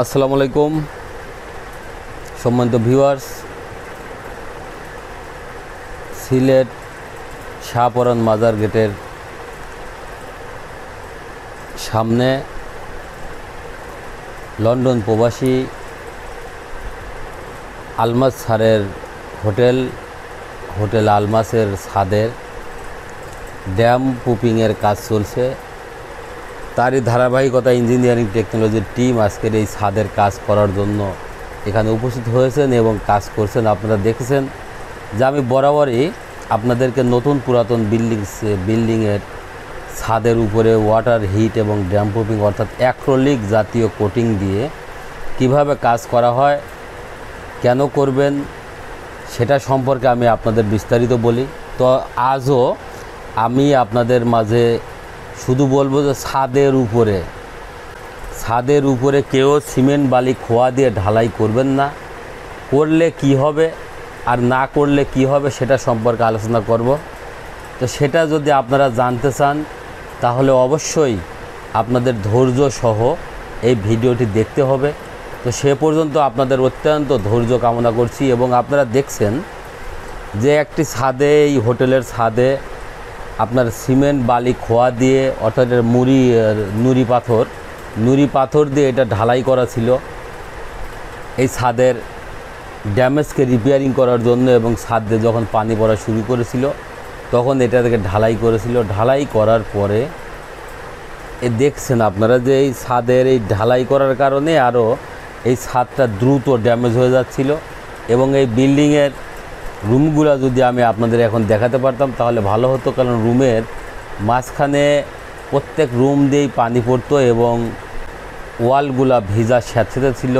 আসসালামু আলাইকুম সম্মানিত ভিউয়ার্স, সিলেট শাহপরান মাজার গেটের সামনে লন্ডন প্রবাসী আলমাস স্যারের হোটেল আলমাসের ছাদের ড্যাম পুপিংয়ের কাজ চলছে। তারই ধারাবাহিকতা ইঞ্জিনিয়ারিং টেকনোলজির টিম আজকের এই ছাদের কাজ করার জন্য এখানে উপস্থিত হয়েছেন এবং কাজ করছেন। আপনারা দেখেছেন যে আমি বরাবরই আপনাদেরকে নতুন পুরাতন বিল্ডিংয়ের ছাদের উপরে ওয়াটার হিট এবং ড্যাম পুপিং অর্থাৎ অ্যাক্রিলিক জাতীয় কোটিং দিয়ে কিভাবে কাজ করা হয়, কেন করবেন সেটা সম্পর্কে আমি আপনাদের বিস্তারিত বলি। তো আজও আমি আপনাদের মাঝে শুধু বলবো যে ছাদের উপরে কেউ সিমেন্ট বালি খোয়া দিয়ে ঢালাই করবেন না। করলে কি হবে আর না করলে কি হবে সেটা সম্পর্কে আলোচনা করব। তো সেটা যদি আপনারা জানতে চান তাহলে অবশ্যই আপনাদের ধৈর্য সহ এই ভিডিওটি দেখতে হবে। তো সে পর্যন্ত আপনাদের অত্যন্ত ধৈর্য কামনা করছি। এবং আপনারা দেখছেন যে একটি ছাদে, এই হোটেলের ছাদে আপনার সিমেন্ট বালি খোয়া দিয়ে অর্থাৎ নুড়ি পাথর দিয়ে এটা ঢালাই করা ছিল এই ছাদের ড্যামেজকে রিপেয়ারিং করার জন্য। এবং ছাদে যখন পানি পড়া শুরু করেছিল তখন এটা থেকে ঢালাই করেছিল। ঢালাই করার পরে দেখছেন আপনারা যে এই ছাদের এই ঢালাই করার কারণে আরও এই ছাদটা দ্রুত ড্যামেজ হয়ে যাচ্ছিল। এবং এই বিল্ডিংয়ের রুমগুলো যদি আমি আপনাদের এখন দেখাতে পারতাম তাহলে ভালো হতো, কারণ রুমের মাঝখানে প্রত্যেক রুম দিয়েই পানি পড়তো এবং ওয়ালগুলা ভিজা স্যাঁতসেঁতে ছিল,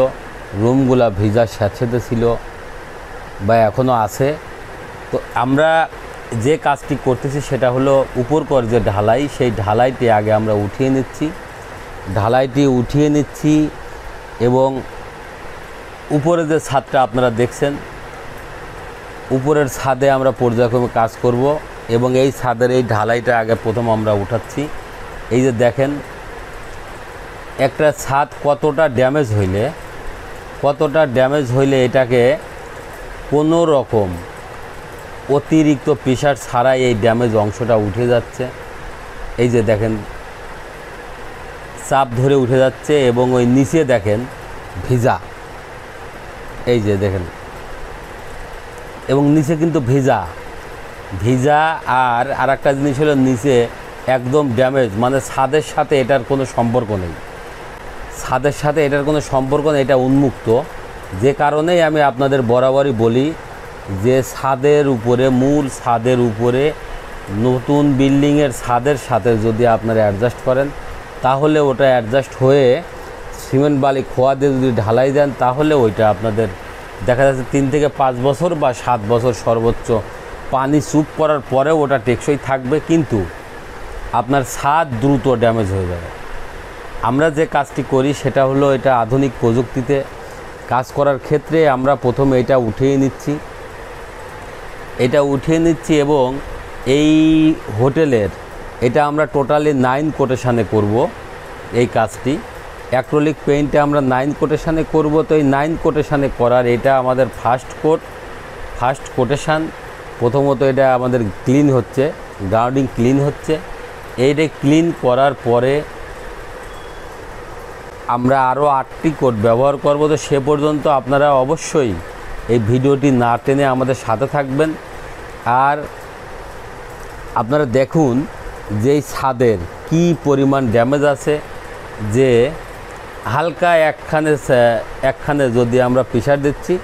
রুমগুলা ভিজা স্যাঁতসেঁতে ছিল বা এখনও আছে। তো আমরা যে কাজটি করতেছি সেটা হলো উপরকর যে ঢালাই, সেই ঢালাইটি আগে আমরা উঠিয়ে নিচ্ছি এবং উপরে যে ছাদটা আপনারা দেখছেন, উপরের ছাদে আমরা পর্যায়ক্রমে কাজ করব। এবং এই ছাদের এই ঢালাইটা আগে প্রথম আমরা উঠাচ্ছি। এই যে দেখেন একটা ছাদ কতটা ড্যামেজ হইলে এটাকে কোনো রকম অতিরিক্ত প্রেশার ছাড়াই এই ড্যামেজ অংশটা উঠে যাচ্ছে। এই যে দেখেন চাপ ধরে উঠে যাচ্ছে এবং ওই নিচে দেখেন ভিজা, এই যে দেখেন, এবং নিচে কিন্তু ভিজা আর একটা জিনিস হলো নিচে একদম ড্যামেজ, মানে ছাদের সাথে এটার কোনো সম্পর্ক নেই, এটা উন্মুক্ত। যে কারণেই আমি আপনাদের বরাবরই বলি যে মূল ছাদের উপরে নতুন বিল্ডিংয়ের ছাদের সাথে যদি আপনারা অ্যাডজাস্ট করেন তাহলে ওটা অ্যাডজাস্ট হয়ে সিমেন্ট বালি খোয়া দিয়ে যদি ঢালাই দেন তাহলে ওইটা আপনাদের দেখা যাচ্ছে 3 থেকে 5 বছর বা 7 বছর সর্বোচ্চ পানি চুপ করার পরেও ওটা টেকসই থাকবে, কিন্তু আপনার ছাদ দ্রুত ড্যামেজ হয়ে যাবে। আমরা যে কাজটি করি সেটা হলো এটা আধুনিক প্রযুক্তিতে কাজ করার ক্ষেত্রে আমরা প্রথমে এটা উঠিয়ে নিচ্ছি এবং এই হোটেলের এটা আমরা টোটালি 9 কোটেশানে করব। এই কাজটি অ্যাক্রিলিক পেইন্টে আমরা 9 কোটেশানে করব। তো এই 9 কোটেশানে করার এটা আমাদের ফার্স্ট কোটেশান। প্রথমত এটা আমাদের গ্রাউন্ডিং ক্লিন হচ্ছে। এইটা ক্লিন করার পরে আমরা আরও 8টি কোট ব্যবহার করব। তো সে পর্যন্ত আপনারা অবশ্যই এই ভিডিওটি না টেনে আমাদের সাথে থাকবেন। আর আপনারা দেখুন যে এই ছাদের কী পরিমাণ ড্যামেজ আছে, যে হালকা একখানে যদি আমরা প্রেশার দিচ্ছি,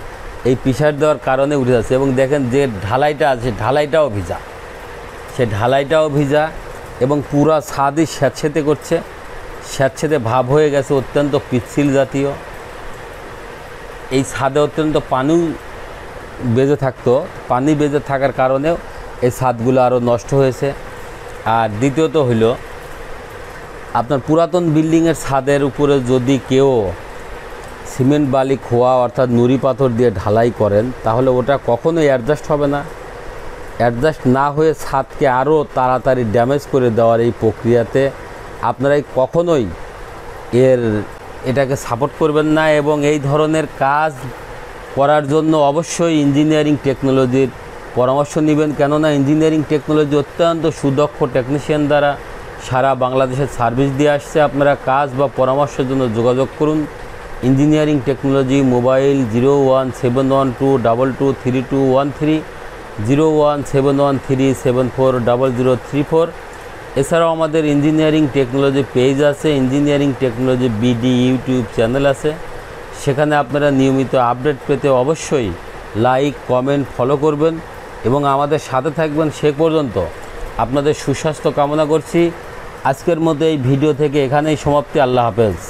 এই প্রেশার দেওয়ার কারণে উঠে যাচ্ছে। এবং দেখেন যে ঢালাইটা আছে ঢালাইটাও ভিজা এবং পুরা ছাদই স্যাঁতসেঁতে ভাব হয়ে গেছে, অত্যন্ত পিচ্ছিল জাতীয়। এই ছাদে অত্যন্ত পানি বেজে থাকার কারণেও এই ছাদগুলো আরও নষ্ট হয়েছে। আর দ্বিতীয়ত হইল আপনার পুরাতন বিল্ডিংয়ের ছাদের উপরে যদি কেউ সিমেন্ট বালি খোয়া অর্থাৎ নুড়ি পাথর দিয়ে ঢালাই করেন তাহলে ওটা কখনোই অ্যাডজাস্ট হবে না। অ্যাডজাস্ট না হয়ে ছাদকে আরও তাড়াতাড়ি ড্যামেজ করে দেওয়ার এই প্রক্রিয়াতে আপনারাই কখনোই এর এটাকে সাপোর্ট করবেন না, এবং এই ধরনের কাজ করার জন্য অবশ্যই ইঞ্জিনিয়ারিং টেকনোলজির পরামর্শ নেবেন। কেননা ইঞ্জিনিয়ারিং টেকনোলজি অত্যন্ত সুদক্ষ টেকনিশিয়ান দ্বারা সারা বাংলাদেশের সার্ভিস দিয়ে আসছে। আপনারা কাজ বা পরামর্শের জন্য যোগাযোগ করুন ইঞ্জিনিয়ারিং টেকনোলজি, মোবাইল 01712223213, 01713740034। এছাড়াও আমাদের ইঞ্জিনিয়ারিং টেকনোলজি পেজ আছে, engineering technology BD YouTube channel আছে। সেখানে আপনারা নিয়মিত আপডেট পেতে অবশ্যই লাইক, কমেন্ট, ফলো করবেন এবং আমাদের সাথে থাকবেন। সে পর্যন্ত আপনাদের সুস্বাস্থ্য কামনা করছি। আজকের মতো এই ভিডিও থেকে এখানেই সমাপ্তি। আল্লাহ হাফেজ।